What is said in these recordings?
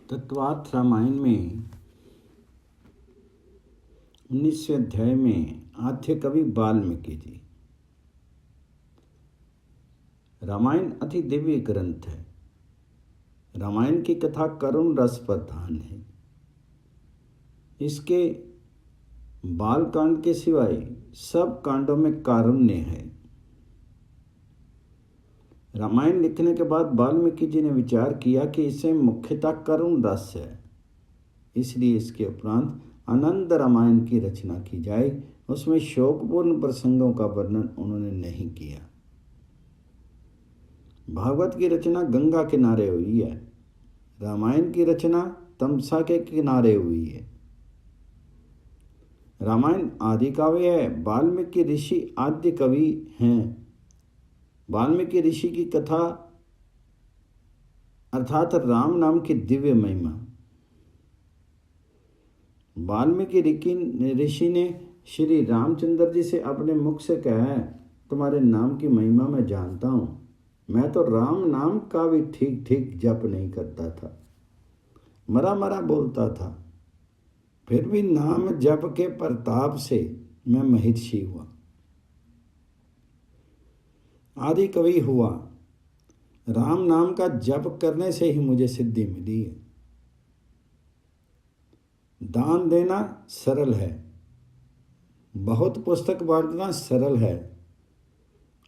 तत्वार्थ रामायण में 19वें अध्याय में आद्य कवि वाल्मीकि जी। रामायण अति दिव्य ग्रंथ है। रामायण की कथा करुण रस प्रधान है। इसके बाल कांड के सिवाय सब कांडों में कारुण्य है। रामायण लिखने के बाद वाल्मीकि जी ने विचार किया कि इसे मुख्यतः करुण रस है, इसलिए इसके उपरांत आनंद रामायण की रचना की जाए। उसमें शोकपूर्ण प्रसंगों का वर्णन उन्होंने नहीं किया। भागवत की रचना गंगा किनारे हुई है, रामायण की रचना तमसा के किनारे हुई है। रामायण आदि काव्य है। वाल्मीकि ऋषि आद्य कवि हैं। वाल्मीकि ऋषि की कथा अर्थात राम नाम की दिव्य महिमा। वाल्मीकि ऋषि ने श्री रामचंद्र जी से अपने मुख से कहा है, तुम्हारे नाम की महिमा मैं जानता हूँ। मैं तो राम नाम का भी ठीक ठीक जप नहीं करता था, मरा मरा बोलता था, फिर भी नाम जप के प्रताप से मैं महर्षि हुआ, आदि कवि हुआ। राम नाम का जप करने से ही मुझे सिद्धि मिली है। दान देना सरल है, बहुत पुस्तक बांटना सरल है,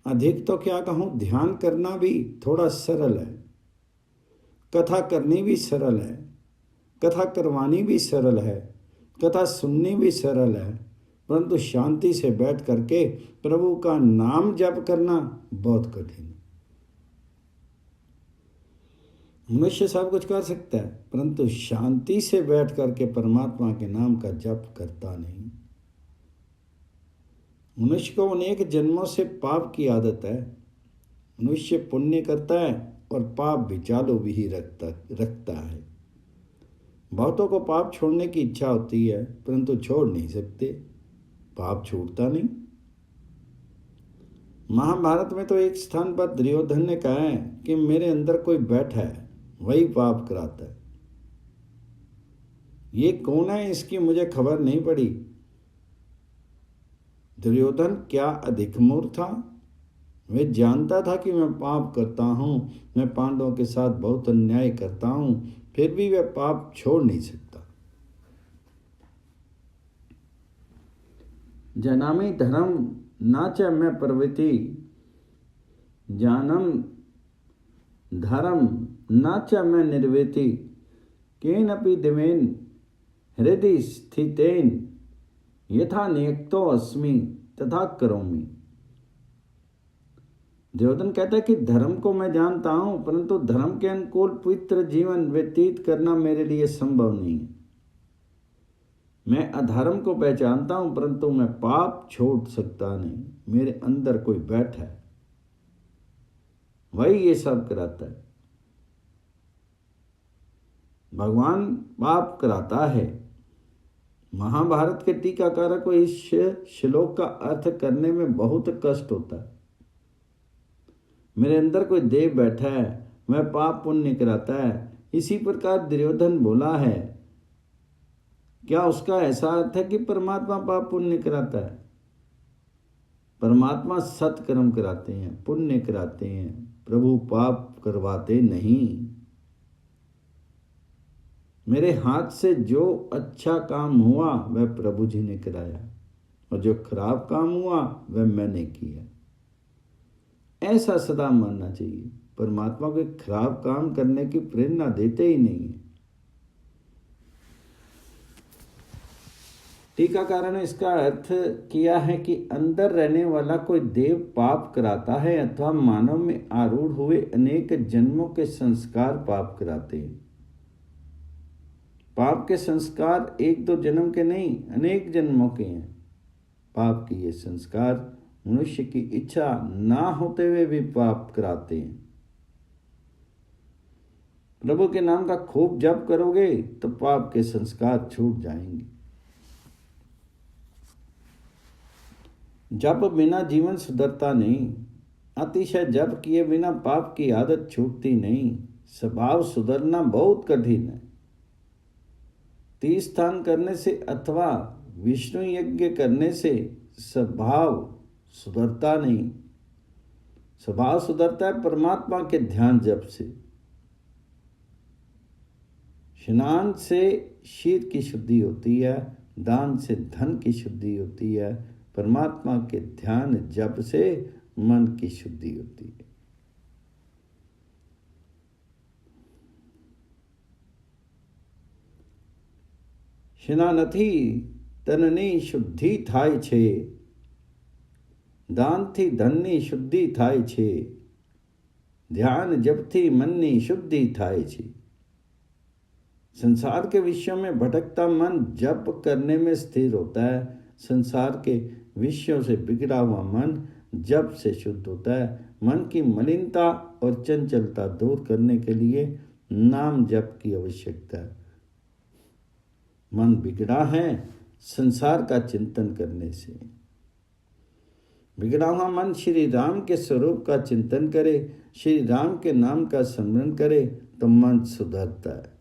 अधिक तो क्या कहूँ, ध्यान करना भी थोड़ा सरल है, कथा करनी भी सरल है, कथा करवानी भी सरल है, कथा सुननी भी सरल है, परंतु शांति से बैठ करके प्रभु का नाम जप करना बहुत कठिन है। मनुष्य सब कुछ कर सकता है, परंतु शांति से बैठ करके परमात्मा के नाम का जप करता नहीं। मनुष्य को अनेक जन्मों से पाप की आदत है। मनुष्य पुण्य करता है और पाप भी चालू भी ही रखता है। बहुतों को पाप छोड़ने की इच्छा होती है, परंतु छोड़ नहीं सकते, पाप छूटता नहीं। महाभारत में तो एक स्थान पर दुर्योधन ने कहा है कि मेरे अंदर कोई बैठा है, वही पाप कराता है। ये कौन है इसकी मुझे खबर नहीं पड़ी। दुर्योधन क्या अधिक मूर्ख था? वह जानता था कि मैं पाप करता हूँ, मैं पांडवों के साथ बहुत अन्याय करता हूँ, फिर भी वह पाप छोड़ नहीं सकता। जनामि धर्म न च मैं प्रवृत्ति, जानम धर्म न च मैं निर्वृति, केनपि दिवेन हृदय स्थितेन यथा नियुक्तो अस्मि तथा करोमि। दुर्योधन कहता है कि धर्म को मैं जानता हूं, परंतु धर्म के अनुकूल पवित्र जीवन व्यतीत करना मेरे लिए संभव नहीं है। मैं अधर्म को पहचानता हूं, परंतु मैं पाप छोड़ सकता नहीं। मेरे अंदर कोई बैठा है, वही ये सब कराता है। भगवान पाप कराता है। महाभारत के टीकाकारक को इस श्लोक का अर्थ करने में बहुत कष्ट होता है। मेरे अंदर कोई देव बैठा है, वह पाप पुण्य कराता है। इसी प्रकार दुर्योधन बोला है। क्या उसका ऐसा अर्थ है कि परमात्मा पाप पुण्य कराता है? परमात्मा सत्कर्म कराते हैं, पुण्य कराते हैं, प्रभु पाप करवाते नहीं। मेरे हाथ से जो अच्छा काम हुआ वह प्रभु जी ने कराया, और जो खराब काम हुआ वह मैंने किया। ऐसा सदा मानना चाहिए। परमात्मा को खराब काम करने की प्रेरणा देते ही नहीं है। टीकाकार ने इसका अर्थ किया है कि अंदर रहने वाला कोई देव पाप कराता है, अथवा मानव में आरूढ़ हुए अनेक जन्मों के संस्कार पाप कराते हैं। पाप के संस्कार एक दो जन्म के नहीं, अनेक जन्मों के हैं। पाप के ये संस्कार मनुष्य की इच्छा ना होते हुए भी पाप कराते हैं। प्रभु के नाम का खूब जप करोगे तो पाप के संस्कार छूट जाएंगे। जप बिना जीवन सुधरता नहीं। अतिशय जप किए बिना पाप की आदत छूटती नहीं। स्वभाव सुधरना बहुत कठिन है। तीर्थस्थान करने से अथवा विष्णु यज्ञ करने से स्वभाव सुधरता नहीं। स्वभाव सुधरता है परमात्मा के ध्यान जप से। स्नान से शीर की शुद्धि होती है, दान से धन की शुद्धि होती है, परमात्मा के ध्यान जप से मन की शुद्धि होती है। स्नानથી તનની શુદ્ધિ થાય છે, દાનથી ધનની શુદ્ધિ થાય છે, ध्यान जपથી मनની शुद्धि થાય છે। संसार के विषयों में भटकता मन जप करने में स्थिर होता है। संसार के विषयों से बिगड़ा हुआ मन जप से शुद्ध होता है। मन की मलिनता और चंचलता दूर करने के लिए नाम जप की आवश्यकता है। मन बिगड़ा है संसार का चिंतन करने से। बिगड़ा हुआ मन श्री राम के स्वरूप का चिंतन करे, श्री राम के नाम का स्मरण करे तो मन सुधरता है।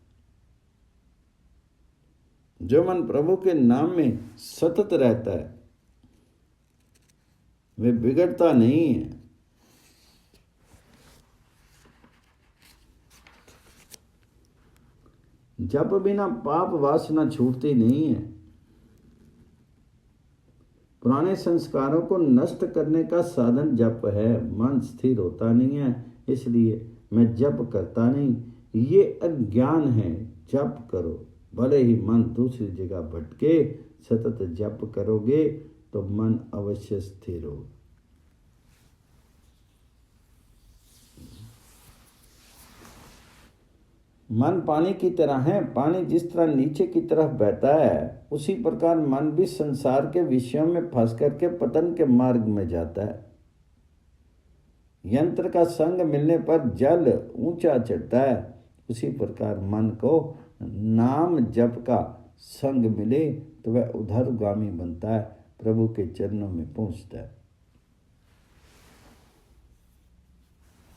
जो मन प्रभु के नाम में सतत रहता है वे बिगड़ता नहीं है। जप बिना पाप वासना छूटती नहीं है। पुराने संस्कारों को नष्ट करने का साधन जप है। मन स्थिर होता नहीं है, इसलिए मैं जप करता नहीं, ये अज्ञान है। जप करो, भले ही मन दूसरी जगह भटके, सतत जप करोगे तो मन अवश्य स्थिर हो। मन पानी की तरह है। पानी जिस तरह नीचे की तरफ बहता है, उसी प्रकार मन भी संसार के विषयों में फंस करके पतन के मार्ग में जाता है। यंत्र का संग मिलने पर जल ऊंचा चढ़ता है, उसी प्रकार मन को नाम जप का संग मिले तो वह उधरगामी बनता है, प्रभु के चरणों में पहुंचता है।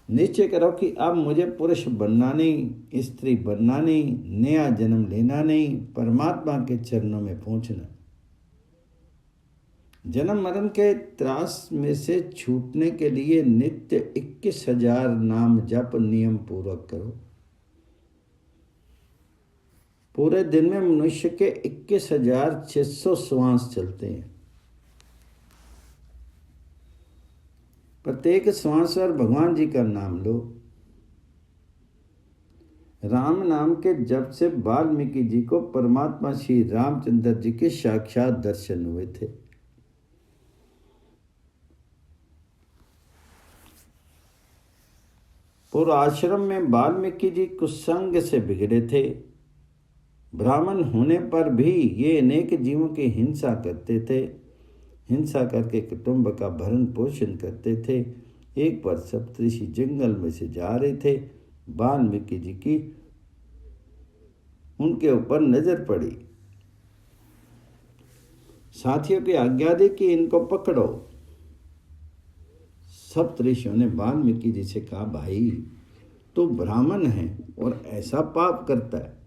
निश्चय करो कि अब मुझे पुरुष बनना नहीं, स्त्री बनना नहीं, नया जन्म लेना नहीं, परमात्मा के चरणों में पहुंचना। जन्म मरण के त्रास में से छूटने के लिए नित्य 21,000 नाम जप नियम पूर्वक करो। पूरे दिन में मनुष्य के 21,600 श्वास चलते हैं। प्रत्येक श्वास पर भगवान जी का नाम लो। राम नाम के जप से वाल्मीकि जी को परमात्मा श्री रामचंद्र जी के साक्षात दर्शन हुए थे। पूर्व आश्रम में वाल्मीकि जी कुसंग से बिगड़े थे। ब्राह्मण होने पर भी ये अनेक जीवों की हिंसा करते थे। हिंसा करके कुटुंब का भरण पोषण करते थे। एक बार सप्तऋषि जंगल में से जा रहे थे। वाल्मीकि जी की उनके ऊपर नजर पड़ी। साथियों की आज्ञा दी कि इनको पकड़ो। सप्तऋषियों ने वाल्मीकि जी से कहा, भाई तू ब्राह्मण है और ऐसा पाप करता है।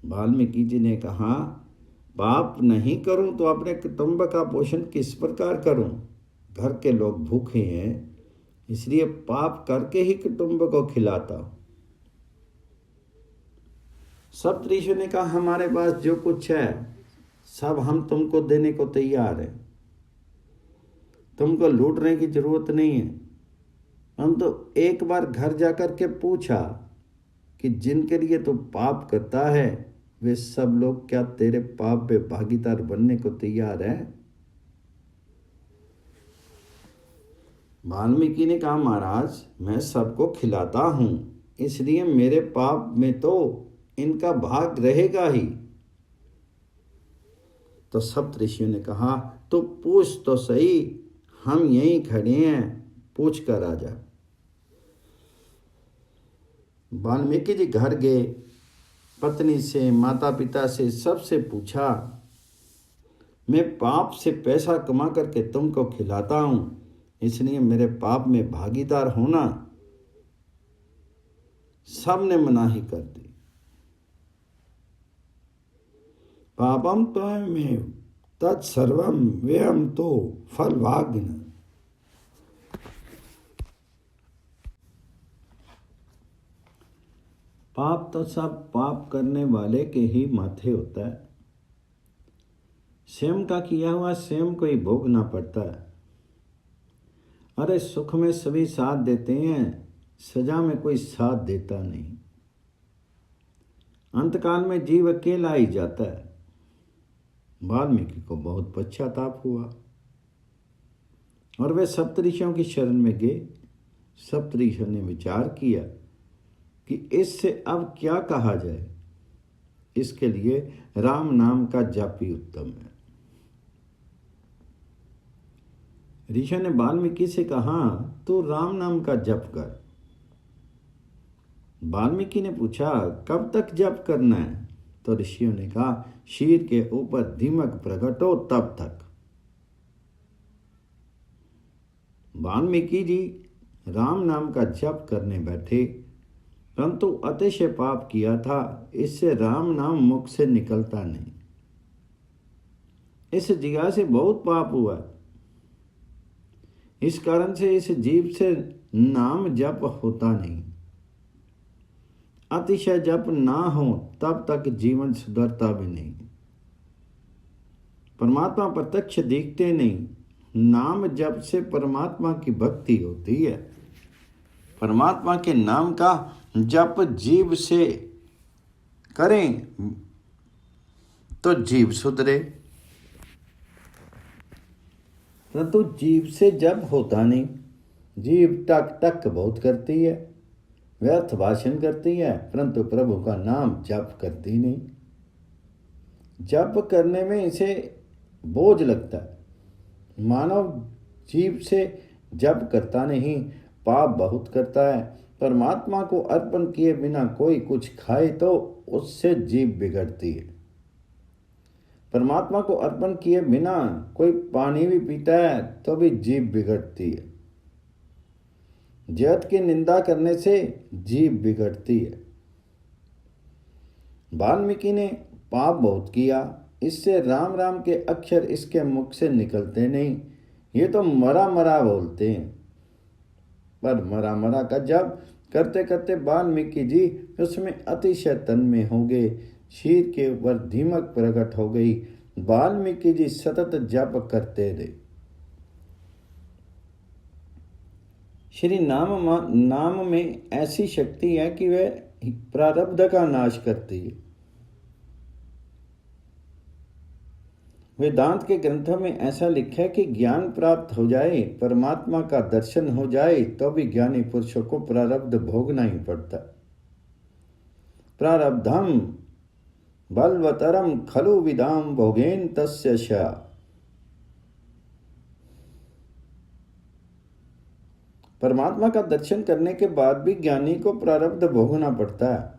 वाल्मीकि जी ने कहा, पाप नहीं करूं तो अपने कुटुंब का पोषण किस प्रकार करूं? घर के लोग भूखे हैं, इसलिए पाप करके ही कुटुंब को खिलाता हूं। सप्तऋषियों ने कहा, हमारे पास जो कुछ है सब हम तुमको देने को तैयार हैं। तुमको लूटने की जरूरत नहीं है। हम तो एक बार घर जाकर के पूछा कि जिनके लिए तू पाप करता है वे सब लोग क्या तेरे पाप पे भागीदार बनने को तैयार हैं? वाल्मीकि ने कहा, महाराज मैं सबको खिलाता हूं, इसलिए मेरे पाप में तो इनका भाग रहेगा ही। तो सप्तऋषियों ने कहा, तो पूछ तो सही, हम यहीं खड़े हैं, पूछ कर आ जा। वाल्मीकि जी घर गए। पत्नी से, माता पिता से, सबसे पूछा, मैं पाप से पैसा कमा करके तुमको खिलाता हूं, इसलिए मेरे पाप में भागीदार होना। सब ने मनाही कर दी। पापम त्वमेव तत्सर्वम व्ययम तो फलभाग्न। पाप तो सब पाप करने वाले के ही माथे होता है। स्वयं का किया हुआ स्वयं को ही भोगना पड़ता है। अरे सुख में सभी साथ देते हैं, सजा में कोई साथ देता नहीं। अंतकाल में जीव अकेला ही जाता है। वाल्मीकि को बहुत पश्चाताप हुआ और वे सप्तऋषियों की शरण में गए। सप्तऋषियों ने विचार किया कि इससे अब क्या कहा जाए। इसके लिए राम नाम का जाप ही उत्तम है। ऋषि ने वाल्मीकि से कहा, तू राम नाम का जप कर। वाल्मीकि ने पूछा, कब तक जप करना है? तो ऋषियों ने कहा, शीर के ऊपर दीमक प्रकट हो तब तक। वाल्मीकि जी राम नाम का जप करने बैठे, परंतु अतिशय पाप किया था, इससे राम नाम मुख से निकलता नहीं। इस जगह से बहुत पाप हुआ। इस कारण से इस जीव से नाम जप होता नहीं। अतिशय जप ना हो तब तक जीवन सुधरता भी नहीं। परमात्मा प्रत्यक्ष दिखते नहीं। नाम जप से परमात्मा की भक्ति होती है। परमात्मा के नाम का जप जीव से करें तो जीव सुधरे, परंतु जीव से जप होता नहीं। जीव टक टक बहुत करती है, व्यर्थ भाषण करती है, परंतु प्रभु का नाम जप करती नहीं। जप करने में इसे बोझ लगता है। मानव जीव से जप करता नहीं, पाप बहुत करता है। परमात्मा को अर्पण किए बिना कोई कुछ खाए तो उससे जीव बिगड़ती है। परमात्मा को अर्पण किए बिना कोई पानी भी पीता है तो भी जीव बिगड़ती है। जगत की निंदा करने से जीव बिगड़ती है। वाल्मीकि ने पाप बहुत किया, इससे राम राम के अक्षर इसके मुख से निकलते नहीं। ये तो मरा मरा बोलते हैं। पर मरा मरा का जप करते करते वाल्मीकि जी उसमें अतिशय तन्मय हो गए। शीर के ऊपर दीमक प्रकट हो गई। वाल्मीकि जी सतत जप करते रहे। श्री नाम में ऐसी शक्ति है कि वह प्रारब्ध का नाश करती है। वेदांत के ग्रंथों में ऐसा लिखा है कि ज्ञान प्राप्त हो जाए, परमात्मा का दर्शन हो जाए तो भी ज्ञानी पुरुषों को प्रारब्ध भोगना ही पड़ता। प्रारब्धम बलवतरम खलु विदाम भोगेन तस्य श। परमात्मा का दर्शन करने के बाद भी ज्ञानी को प्रारब्ध भोगना पड़ता है।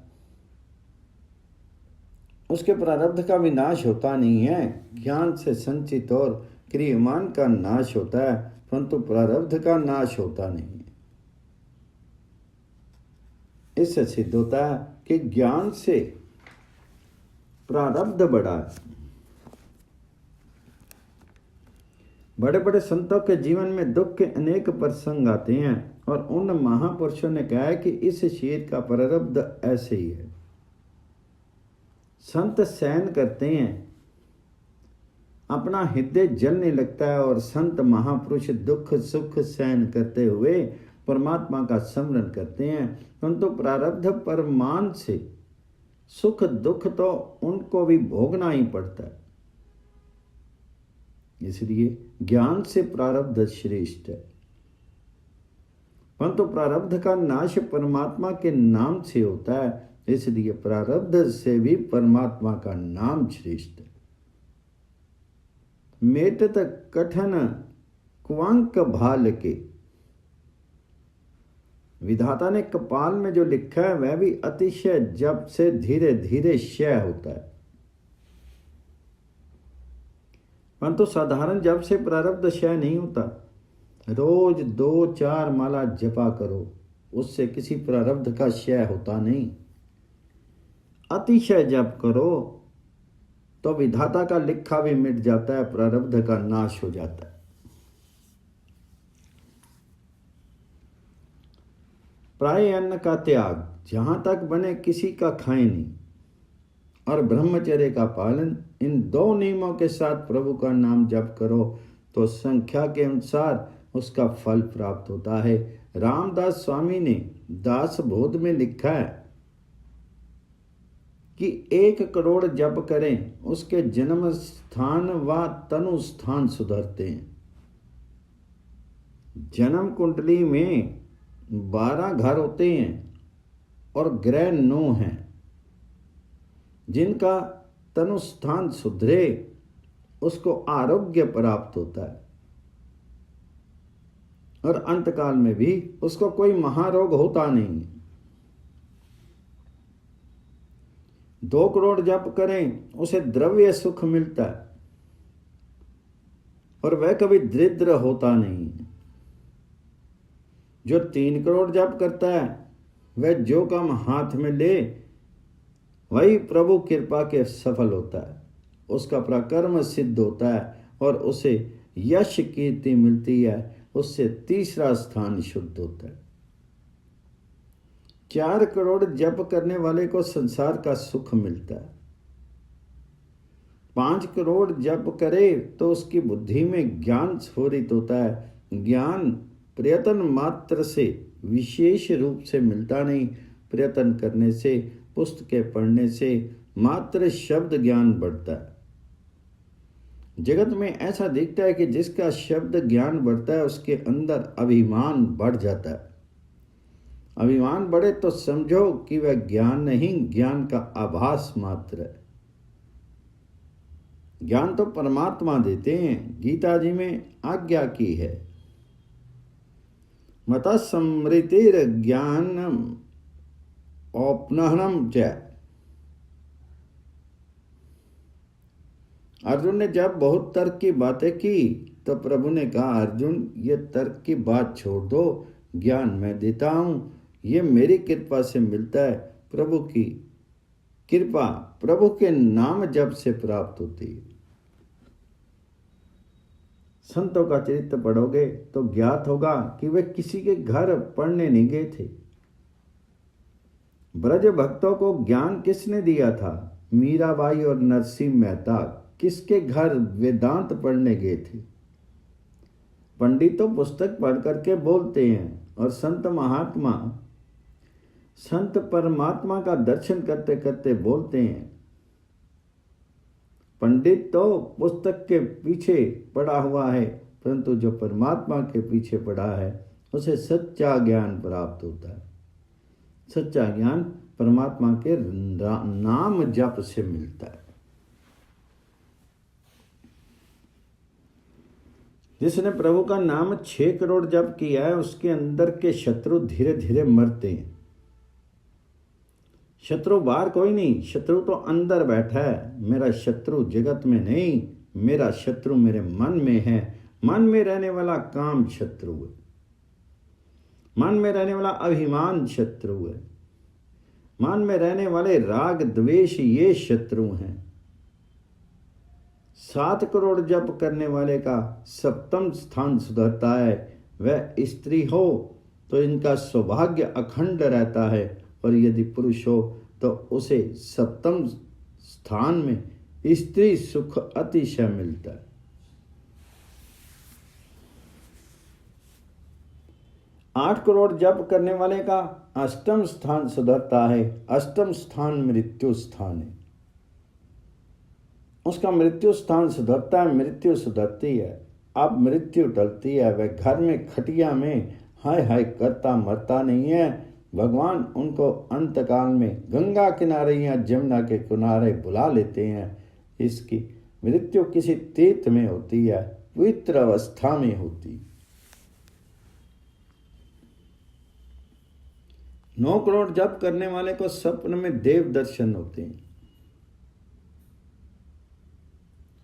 उसके प्रारब्ध का विनाश होता नहीं है। ज्ञान से संचित और क्रियमान का नाश होता है, परंतु प्रारब्ध का नाश होता नहीं है। इससे सिद्ध होता है कि ज्ञान से प्रारब्ध बढ़ा है। बड़े बड़े संतों के जीवन में दुख के अनेक प्रसंग आते हैं और उन महापुरुषों ने कहा है कि इस शीर का प्रारब्ध ऐसे ही है। संत सहन करते हैं, अपना हृदय जलने लगता है और संत महापुरुष दुख सुख सहन करते हुए परमात्मा का स्मरण करते हैं, परंतु प्रारब्ध परमान से सुख दुख तो उनको भी भोगना ही पड़ता है। इसलिए ज्ञान से प्रारब्ध श्रेष्ठ है, परंतु प्रारब्ध का नाश परमात्मा के नाम से होता है। इसलिए प्रारब्ध से भी परमात्मा का नाम श्रेष्ठ है। मेटत कठन कुआंक भाल के। विधाता ने कपाल में जो लिखा है वह भी अतिशय जप से धीरे धीरे क्षय होता है, परंतु साधारण जप से प्रारब्ध क्षय नहीं होता। रोज 2-4 माला जपा करो, उससे किसी प्रारब्ध का क्षय होता नहीं। अतिशय जप करो, तो विधाता का लिखा भी मिट जाता है, प्रारब्ध का नाश हो जाता है। प्राय अन्न का त्याग, जहां तक बने किसी का खाएं नहीं, और ब्रह्मचर्य का पालन, इन दो नियमों के साथ प्रभु का नाम जप करो तो संख्या के अनुसार उसका फल प्राप्त होता है। रामदास स्वामी ने दास बोध में लिखा है कि 1 करोड़ जप करें, उसके जन्म स्थान व तनु स्थान सुधरते हैं। जन्म कुंडली में 12 घर होते हैं और ग्रह 9 हैं। जिनका तनु स्थान सुधरे उसको आरोग्य प्राप्त होता है, और अंतकाल में भी उसको कोई महारोग होता नहीं। 2 करोड़ जप करें, उसे द्रव्य सुख मिलता है और वह कभी दरिद्र होता नहीं। जो 3 करोड़ जप करता है, वह जो काम हाथ में ले वही प्रभु कृपा के सफल होता है, उसका प्रकर्म सिद्ध होता है और उसे यश कीर्ति मिलती है, उससे तीसरा स्थान शुद्ध होता है। 4 करोड़ जप करने वाले को संसार का सुख मिलता है। 5 करोड़ जप करे तो उसकी बुद्धि में ज्ञान स्फुरित होता है। ज्ञान प्रयत्न मात्र से विशेष रूप से मिलता नहीं, प्रयत्न करने से, पुस्तकें पढ़ने से मात्र शब्द ज्ञान बढ़ता है। जगत में ऐसा दिखता है कि जिसका शब्द ज्ञान बढ़ता है उसके अंदर अभिमान बढ़ जाता है। अभिमान बढ़े तो समझो कि वह ज्ञान नहीं, ज्ञान का आभास मात्र है। ज्ञान तो परमात्मा देते हैं। गीता जी में आज्ञा की है, मता स्मृतिर ज्ञानम औपनहनम च। अर्जुन ने जब बहुत तर्क की बातें की तो प्रभु ने कहा, अर्जुन ये तर्क की बात छोड़ दो, ज्ञान मैं देता हूं, ये मेरी कृपा से मिलता है। प्रभु की कृपा प्रभु के नाम जप से प्राप्त होती है। संतों का चरित्र पढ़ोगे तो ज्ञात होगा कि वे किसी के घर पढ़ने नहीं गए थे। ब्रज भक्तों को ज्ञान किसने दिया था? मीराबाई और नरसिंह मेहता किसके घर वेदांत पढ़ने गए थे? पंडित तो पुस्तक पढ़ करके बोलते हैं, और संत महात्मा संत परमात्मा का दर्शन करते करते बोलते हैं। पंडित तो पुस्तक के पीछे पड़ा हुआ है, परंतु जो परमात्मा के पीछे पड़ा है उसे सच्चा ज्ञान प्राप्त होता है। सच्चा ज्ञान परमात्मा के नाम जप से मिलता है। जिसने प्रभु का नाम 6 करोड़ जप किया है, उसके अंदर के शत्रु धीरे धीरे मरते हैं। शत्रु बाहर कोई नहीं, शत्रु तो अंदर बैठा है। मेरा शत्रु जगत में नहीं, मेरा शत्रु मेरे मन में है। मन में रहने वाला काम शत्रु है, मन में रहने वाला अभिमान शत्रु है, मन में रहने वाले राग द्वेष ये शत्रु हैं। 7 करोड़ जप करने वाले का 7वां स्थान सुधरता है। वह स्त्री हो तो इनका सौभाग्य अखंड रहता है, और यदि पुरुष हो तो उसे 7वें स्थान में स्त्री सुख अतिशय मिलता है। 8 करोड़ जप करने वाले का 8वां स्थान सुधरता है। 8वां स्थान मृत्यु स्थान है, उसका मृत्यु स्थान सुधरता है, मृत्यु सुधरती है। अब मृत्यु टलती है, वह घर में खटिया में हाय हाय करता मरता नहीं है। भगवान उनको अंतकाल में गंगा किनारे या जमुना के किनारे बुला लेते हैं। इसकी मृत्यु किसी तीर्थ में होती है, पवित्र अवस्था में होती। 9 करोड़ जप करने वाले को स्वप्न में देव दर्शन होते हैं।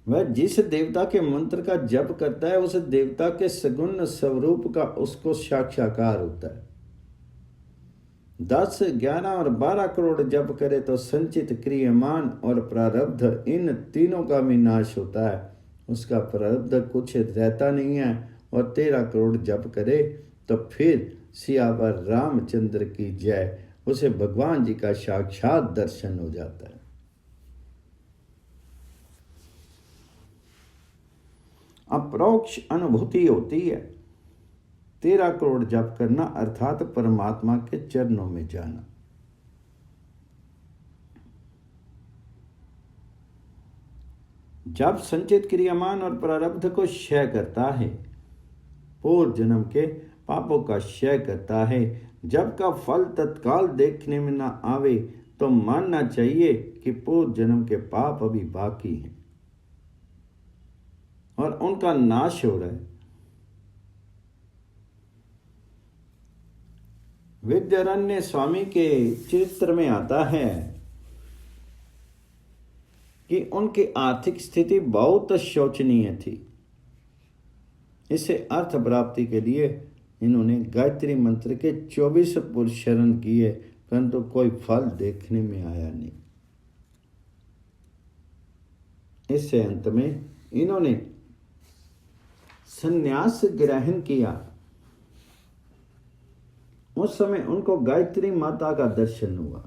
वह जिस देवता के मंत्र का जप करता है, उस देवता के सगुण स्वरूप का उसको साक्षात्कार होता है। 10, 11 और 12 करोड़ जप करे तो संचित, क्रियमान और प्रारब्ध इन तीनों का भी नाश होता है। उसका प्रारब्ध कुछ रहता नहीं है। और 13 करोड़ जप करे तो फिर सियावर रामचंद्र की जय, उसे भगवान जी का साक्षात दर्शन हो जाता है। अप्रोक्ष अनुभूति होती है। 13 करोड़ जप करना अर्थात परमात्मा के चरणों में जाना। जब संचित, क्रियमान और प्रारब्ध को क्षय करता है, पूर्व जन्म के पापों का क्षय करता है, जब का फल तत्काल देखने में ना आवे तो मानना चाहिए कि पूर्व जन्म के पाप अभी बाकी हैं और उनका नाश हो रहा है। विद्यारण्य स्वामी के चरित्र में आता है कि उनकी आर्थिक स्थिति बहुत शोचनीय थी। इससे अर्थ प्राप्ति के लिए इन्होंने गायत्री मंत्र के 24 पुरुष शरण किए, परंतु कोई फल देखने में आया नहीं। इससे अंत में इन्होंने संन्यास ग्रहण किया। उस समय उनको गायत्री माता का दर्शन हुआ।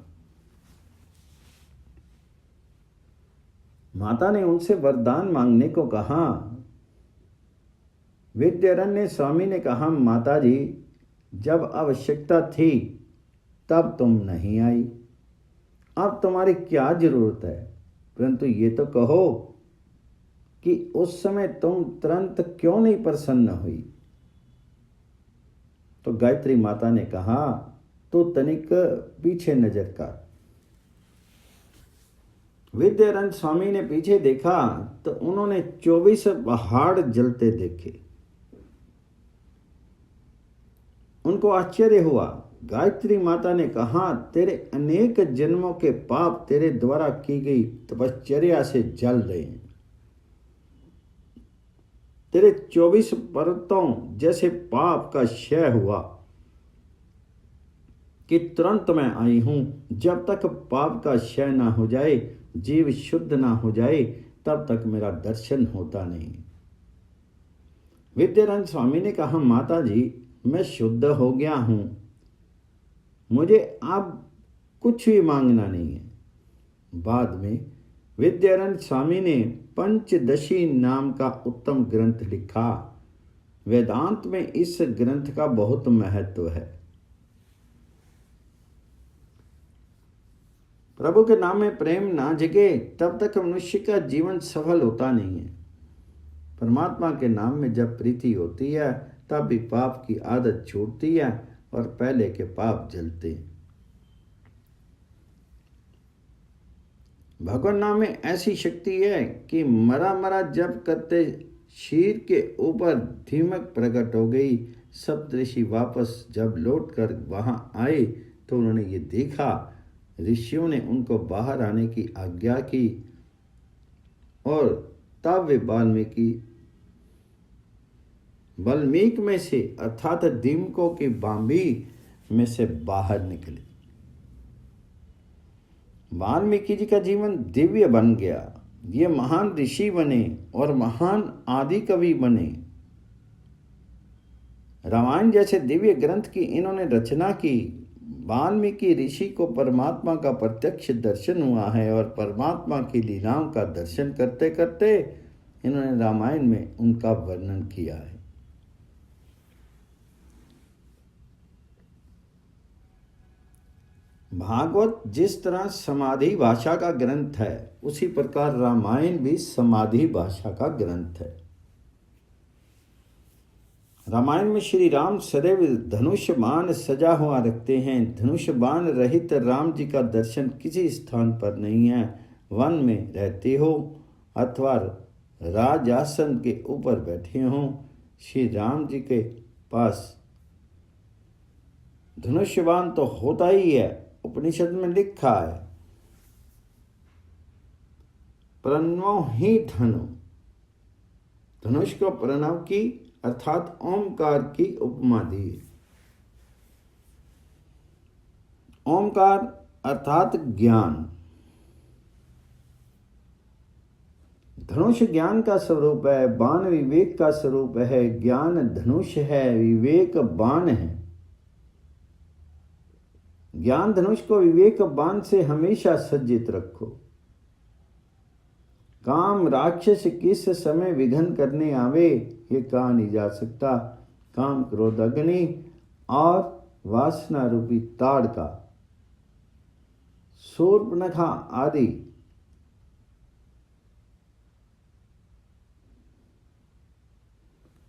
माता ने उनसे वरदान मांगने को कहा। विद्यारण्य स्वामी ने कहा, माता जी, जब आवश्यकता थी तब तुम नहीं आई, अब तुम्हारी क्या जरूरत है, परंतु ये तो कहो कि उस समय तुम तुरंत क्यों नहीं प्रसन्न हुई। तो गायत्री माता ने कहा, तो तनिक पीछे नजर कर। विद्यारण्य स्वामी ने पीछे देखा तो उन्होंने 24 पहाड़ जलते देखे। उनको आश्चर्य हुआ। गायत्री माता ने कहा, तेरे अनेक जन्मों के पाप तेरे द्वारा की गई तपश्चर्या से जल रहे हैं। तेरे 24 पर्वतों जैसे पाप का क्षय हुआ कि तुरंत मैं आई हूं। जब तक पाप का क्षय ना हो जाए, जीव शुद्ध ना हो जाए, तब तक मेरा दर्शन होता नहीं। विद्यारण्य स्वामी ने कहा, माता जी, मैं शुद्ध हो गया हूं, मुझे अब कुछ भी मांगना नहीं है। बाद में विद्यारण्य स्वामी ने पंचदशी नाम का उत्तम ग्रंथ लिखा। वेदांत में इस ग्रंथ का बहुत महत्व है। प्रभु के नाम में प्रेम ना जगे तब तक मनुष्य का जीवन सफल होता नहीं है। परमात्मा के नाम में जब प्रीति होती है तब भी पाप की आदत छूटती है और पहले के पाप जलते हैं। भगवान नाम में ऐसी शक्ति है कि मरा मरा जब करते शीर के ऊपर धीमक प्रकट हो गई। सप्तऋषि वापस जब लौटकर वहां आए तो उन्होंने ये देखा। ऋषियों ने उनको बाहर आने की आज्ञा की और तब वे वाल्मीकि में से अर्थात दीमकों की बांबी में से बाहर निकले। वाल्मीकि जी का जीवन दिव्य बन गया। ये महान ऋषि बने और महान आदि कवि बने। रामायण जैसे दिव्य ग्रंथ की इन्होंने रचना की। वाल्मीकि ऋषि को परमात्मा का प्रत्यक्ष दर्शन हुआ है और परमात्मा की लीलाओं का दर्शन करते करते इन्होंने रामायण में उनका वर्णन किया है। भागवत जिस तरह समाधि भाषा का ग्रंथ है, उसी प्रकार रामायण भी समाधि भाषा का ग्रंथ है। रामायण में श्री राम सदैव धनुष बाण सजा हुआ रखते हैं। धनुष बाण रहित राम जी का दर्शन किसी स्थान पर नहीं है। वन में रहते हो अथवा राजासन के ऊपर बैठे हो, श्री राम जी के पास धनुष बाण तो होता ही है। उपनिषद में लिखा है, प्रणवो ही धनु। धनुष को प्रणव की अर्थात ओमकार की उपमा दी। ओमकार अर्थात ज्ञान। धनुष ज्ञान का स्वरूप है, बाण विवेक का स्वरूप है। ज्ञान धनुष है, विवेक बाण है। ज्ञान धनुष को विवेक बाण से हमेशा सज्जित रखो। काम राक्षस किस समय विघन करने आवे ये कहा नहीं जा सकता। काम क्रोध अग्नि और वासना रूपी ताड़ का शूर्पणखा आदि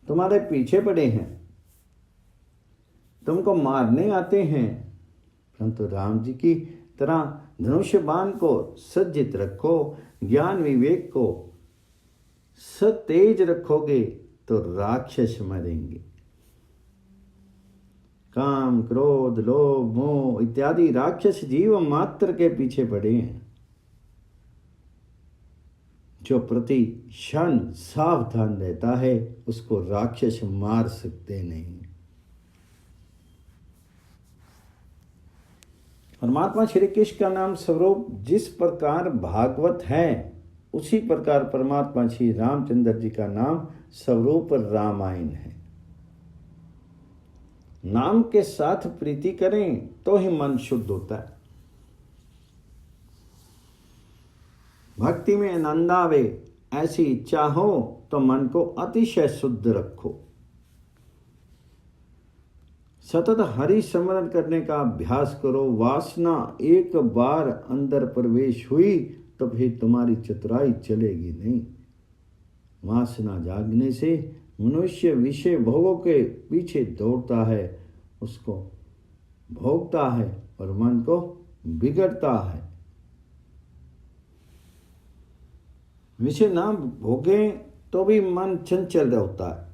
तुम्हारे पीछे पड़े हैं, तुमको मारने आते हैं, परंतु राम जी की तरह धनुष बाण को सज्जित रखो। ज्ञान विवेक को सतेज रखोगे तो राक्षस मरेंगे। काम क्रोध लोभ मोह इत्यादि राक्षस जीव मात्र के पीछे पड़े हैं, जो प्रति क्षण सावधान रहता है उसको राक्षस मार सकते नहीं। परमात्मा श्री कृष्ण का नाम स्वरूप जिस प्रकार भागवत है उसी प्रकार परमात्मा श्री रामचंद्र जी का नाम स्वरूप रामायण है। नाम के साथ प्रीति करें तो ही मन शुद्ध होता है। भक्ति में आनंद आवे ऐसी इच्छा हो तो मन को अतिशय शुद्ध रखो। सतत हरि स्मरण करने का अभ्यास करो। वासना एक बार अंदर प्रवेश हुई तो फिर तुम्हारी चतुराई चलेगी नहीं। वासना जागने से मनुष्य विषय भोगों के पीछे दौड़ता है, उसको भोगता है और मन को बिगड़ता है। विषय ना भोगे तो भी मन चंचल रहता है।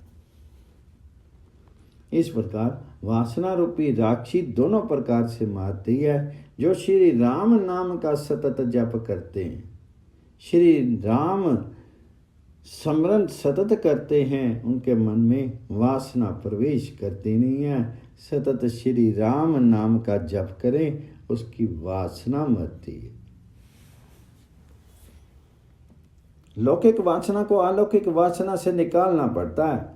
इस प्रकार वासना रूपी राक्षी दोनों प्रकार से मारती है। जो श्री राम नाम का सतत जप करते हैं, श्री राम स्मरण सतत करते हैं, उनके मन में वासना प्रवेश करती नहीं है। सतत श्री राम नाम का जप करें, उसकी वासना मरती है। लौकिक वासना को अलौकिक वासना से निकालना पड़ता है।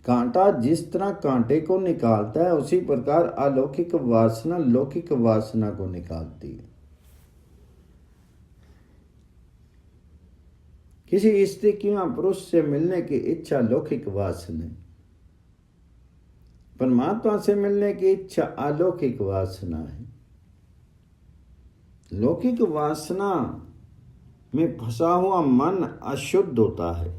कांटा जिस तरह कांटे को निकालता है उसी प्रकार अलौकिक वासना लौकिक वासना को निकालती है। किसी स्त्री की पुरुष से मिलने की इच्छा लौकिक वासना, परमात्मा से मिलने की इच्छा अलौकिक वासना है। लौकिक वासना में फंसा हुआ मन अशुद्ध होता है।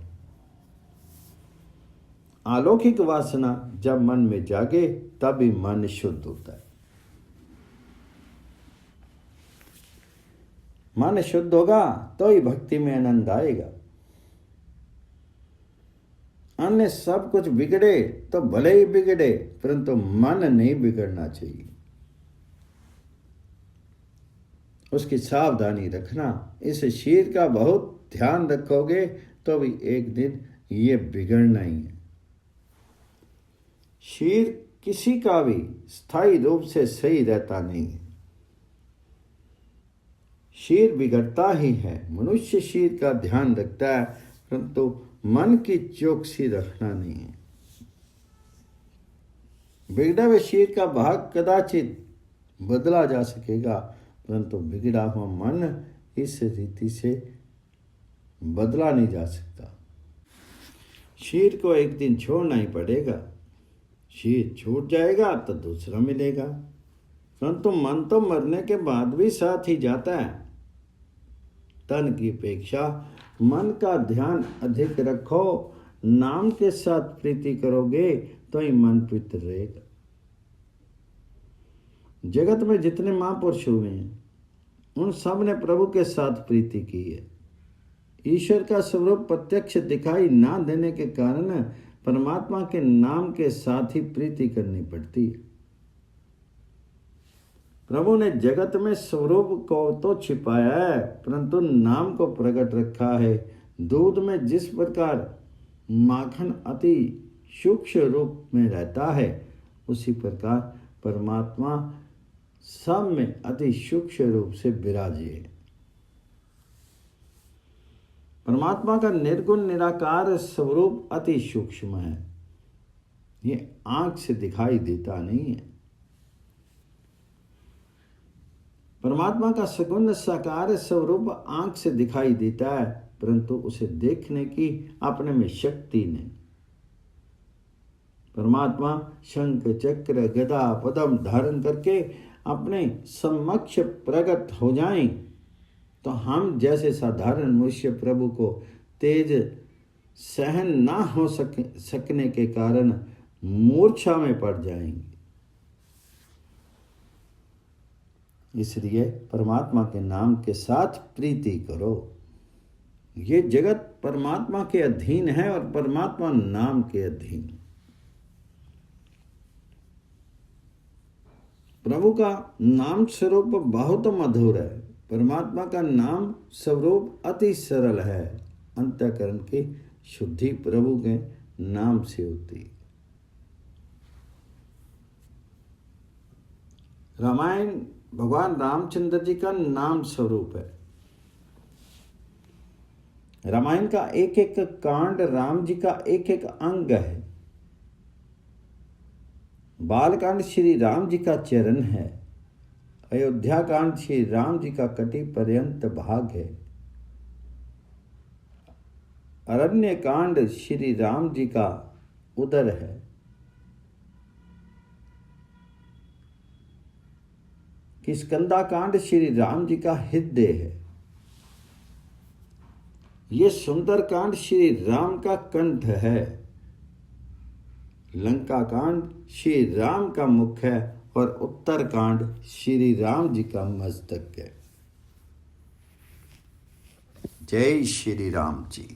अलौकिक वासना जब मन में जागे तभी मन शुद्ध होता है। मन शुद्ध होगा तो ही भक्ति में आनंद आएगा। अन्य सब कुछ बिगड़े तो भले ही बिगड़े, परंतु मन नहीं बिगड़ना चाहिए। उसकी सावधानी रखना। इस शीर का बहुत ध्यान रखोगे तो भी एक दिन ये बिगड़ना ही है। शीर किसी का भी स्थायी रूप से सही रहता नहीं है। शीर बिगड़ता ही है। मनुष्य शीर का ध्यान रखता है, परंतु मन की चौकसी रखना नहीं है। बिगड़ा हुए शीर का भाग कदाचित बदला जा सकेगा, परंतु बिगड़ा हुआ मन इस रीति से बदला नहीं जा सकता। शीर को एक दिन छोड़ना ही पड़ेगा। शीर छूट जाएगा तो दूसरा मिलेगा, परंतु मन तो मरने के बाद भी साथ ही जाता है। तन की अपेक्षा मन का ध्यान अधिक रखो। नाम के साथ प्रीति करोगे तो ही मन पवित्र रहेगा। जगत में जितने महापुरुष हुए हैं उन सब ने प्रभु के साथ प्रीति की है। ईश्वर का स्वरूप प्रत्यक्ष दिखाई ना देने के कारण परमात्मा के नाम के साथ ही प्रीति करनी पड़ती है। प्रभु ने जगत में स्वरूप को तो छिपाया है, परंतु नाम को प्रकट रखा है। दूध में जिस प्रकार माखन अति सूक्ष्म रूप में रहता है, उसी प्रकार परमात्मा सब में अति सूक्ष्म रूप से विराजे। परमात्मा का निर्गुण निराकार स्वरूप अति सूक्ष्म है, ये आंख से दिखाई देता नहीं है। परमात्मा का सगुण साकार स्वरूप आंख से दिखाई देता है, परंतु उसे देखने की अपने में शक्ति नहीं। परमात्मा शंख चक्र गदा पद्म धारण करके अपने समक्ष प्रकट हो जाएं तो हम जैसे साधारण मनुष्य प्रभु को तेज सहन ना हो सकने के कारण मूर्छा में पड़ जाएंगे। इसलिए परमात्मा के नाम के साथ प्रीति करो। ये जगत परमात्मा के अधीन है और परमात्मा नाम के अधीन। प्रभु का नाम स्वरूप बहुत मधुर है। परमात्मा का नाम स्वरूप अति सरल है। अंतःकरण की शुद्धि प्रभु के नाम से होती है। रामायण भगवान रामचंद्र जी का नाम स्वरूप है। रामायण का एक एक कांड राम जी का एक एक अंग है। बालकांड श्री राम जी का चरण है। अयोध्या कांड श्री राम जी का कटी पर्यंत भाग है। अरण्य कांड श्री राम जी का उदर है। किष्किंधा कांड श्री राम जी का हृदय है। ये सुंदर कांड श्री राम का कंठ है। लंका कांड श्री राम का मुख है और उत्तर कांड श्री राम जी का मस्तक है। जय श्री राम जी।